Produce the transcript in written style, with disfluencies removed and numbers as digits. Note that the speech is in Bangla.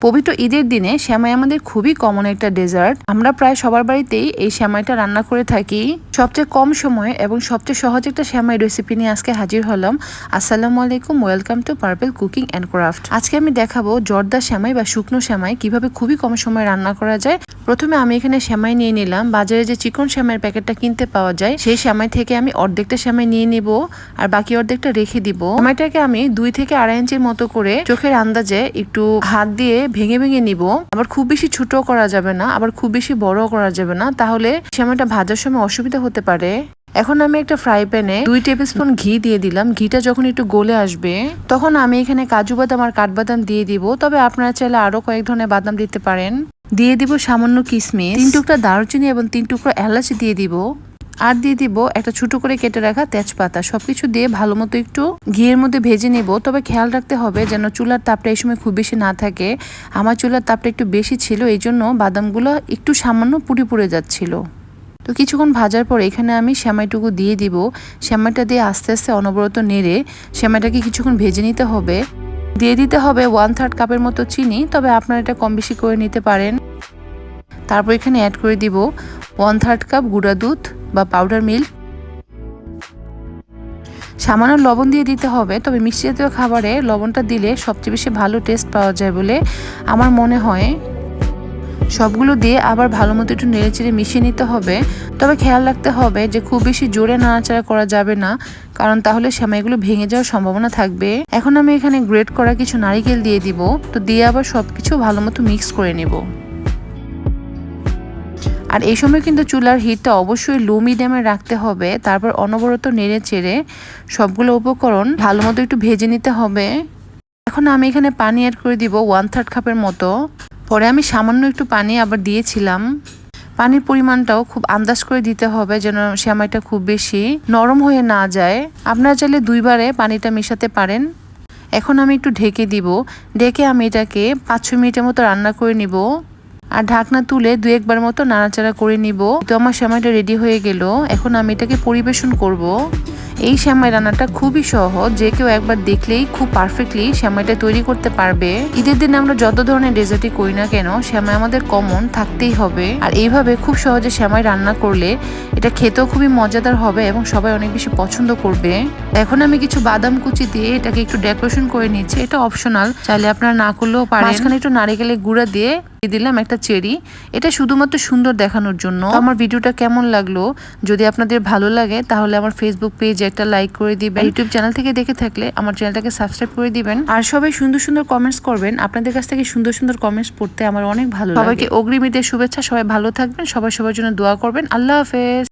পবিত্র ঈদের দিনে সেমাই আমাদের খুবই কমন একটা ডেজার্ট। আমরা প্রায় সবার বাড়িতেই এই সেমাইটা রান্না করে থাকি। সবচেয়ে কম সময়ে এবং সবচেয়ে সহজ একটা সেমাই রেসিপি নিয়ে আজকে হাজির হলাম। আসসালামু আলাইকুম, welcome to purple cooking and craft. আজকে আমি দেখাবো জর্দা সেমাই বা শুকনো সেমাই কিভাবে খুবই কম সময়ে রান্না করা যায়। প্রথমে আমি এখানে সেমাই নিয়ে নিলাম। বাজারে যে চিকন সেমাইয়ের প্যাকেটটা কিনতে পাওয়া যায় সেই সেমাই থেকে আমি অর্ধেকটা সেমাই নিয়ে নিব আর বাকি অর্ধেকটা রেখে দিব। সেমাইটাকে আমি 2 থেকে 2.5 ইঞ্চির মতো করে চোখের আন্দাজে একটু হাত দিয়ে ভেঙে ভেঙে নিব। আবার খুব বেশি ছোট করা যাবে না, আবার খুব বেশি বড় করা যাবে না, তাহলে সেমাইটা ভাজার সময় অসুবিধা হতে পারে। এখন আমি একটা ফ্রাই প্যানে 2 টেবিল স্পুন ঘি দিয়ে দিলাম। ঘিটা যখন একটু গলে আসবে তখন আমি এখানে কাজু বাদাম আর কাঠবাদাম দিয়ে দিব। তবে আপনারা চাইলে আরো কয়েক ধরনের বাদাম দিতে পারেন। দিয়ে দিব সামান্য কিশমিশ, 3 টুকরা দারুচিনি এবং 3 টুকরা এলাচ দিয়ে দিব। আর দিয়ে দিব একটা ছোট করে কেটে রাখা তেজপাতা। সবকিছু দিয়ে ভালো মতো একটু ঘিয়ের মধ্যে ভেজে নেব। তবে খেয়াল রাখতে হবে যেন চুলার তাপটা এই সময় খুব বেশি না থাকে। আমার চুলার তাপটা একটু বেশি ছিল, এই জন্য বাদামগুলো একটু সামান্য পুড়ে পুড়ে যাচ্ছিল। তো কিছুক্ষণ ভাজার পর এখানে আমি সেমাইটুকু দিয়ে দিব। সেমাইটা দিয়ে আস্তে আস্তে অনবরত নেড়ে সেমাইটাকে কিছুক্ষণ ভেজে নিতে হবে। দিয়ে দিতে হবে 1/3 কাপের মতো চিনি, তবে আপনারা এটা কম বেশি করে নিতে পারেন। তারপর এখানে অ্যাড করে দিব 1/3 কাপ গুঁড়া দুধ বা পাউডার মিল্ক। সামান্য লবণ দিয়ে দিতে হবে, তবে মিষ্টি জাতীয় খাবারে লবণটা দিলে সবচেয়ে বেশি ভালো টেস্ট পাওয়া যায় বলে আমার মনে হয়। সবগুলো দিয়ে আবার ভালো মতো একটু নেড়েচেড়ে মিশিয়ে নিতে হবে। তবে খেয়াল রাখতে হবে যে খুব বেশি জোরে নাড়াচাড়া করা যাবে না, কারণ তাহলে সেমাইগুলো ভেঙে যাওয়ার সম্ভাবনা থাকবে। এখন আমি এখানে গ্রেট করা কিছু নারিকেল দিয়ে দিব। তো দিয়ে আবার সবকিছু ভালো মতো মিক্স করে নেব। আর এই সময় কিন্তু চুলার হিটটা অবশ্যই লো মিডিয়ামে রাখতে হবে। তারপর অনবরত নেড়ে চেড়ে সবগুলো উপকরণ ভালো মতো একটু ভেজে নিতে হবে। এখন আমি এখানে পানি অ্যাড করে দিব 1/3 কাপের মতো। পরে আমি সামান্য একটু পানি আবার দিয়েছিলাম। পানির পরিমাণটাও খুব আন্দাজ করে দিতে হবে যেন সেমাইটা খুব বেশি নরম হয়ে না যায়। আপনারা চাইলে 2 বারে পানিটা মেশাতে পারেন। এখন আমি একটু ঢেকে দিব। ঢেকে আমি এটাকে 5-6 মিনিটের মতো রান্না করে নিব। আর ঢাকনা তুলে 2-1 বার মতো নাড়াচাড়া করে নিব। তো আমার সেমাইটা রেডি হয়ে গেল। এখন আমি এটাকে পরিবেশন করব। এই সেমাই রান্নাটা খুবই সহজ, যে কেউ একবার দেখলেই খুব পারফেক্টলি সেমাইটা তৈরি করতে পারবে। ঈদের দিনে আমরা যত ধরনের ডেজার্টই করি না কেন, সেমাই আমাদের কমন থাকতেই হবে। আর এইভাবে খুব সহজে সেমাই রান্না করলে এটা খেতেও খুবই মজাদার হবে এবং সবাই অনেক বেশি পছন্দ করবে। এখন আমি কিছু বাদাম কুচি দিয়ে এটাকে একটু ডেকোরেশন করে নিচ্ছি। এটা অপশনাল, চাইলে আপনারা না করলেও পারেন। মাঝখানে একটু নারিকেলের গুঁড়া দিয়ে দিলাম একটা চেরি। এটা শুধুমাত্র সুন্দর দেখানোর জন্য। আমার ভিডিওটা কেমন লাগলো যদি আপনাদের ভালো লাগে তাহলে আমার ফেসবুক পেজে একটা লাইক করে দিবেন। ইউটিউব চ্যানেল থেকে দেখে থাকলে আমার চ্যানেলটাকে সাবস্ক্রাইব করে দিবেন। আর সবাই সুন্দর সুন্দর কমেন্টস করবেন। আপনাদের কাছ থেকে সুন্দর সুন্দর কমেন্টস পড়তে আমার অনেক ভালো লাগে। সবাইকে অগ্রিম ঈদের শুভেচ্ছা। সবাই ভালো থাকবেন, সবাই সবার জন্য দোয়া করবেন। আল্লাহ হাফেজ।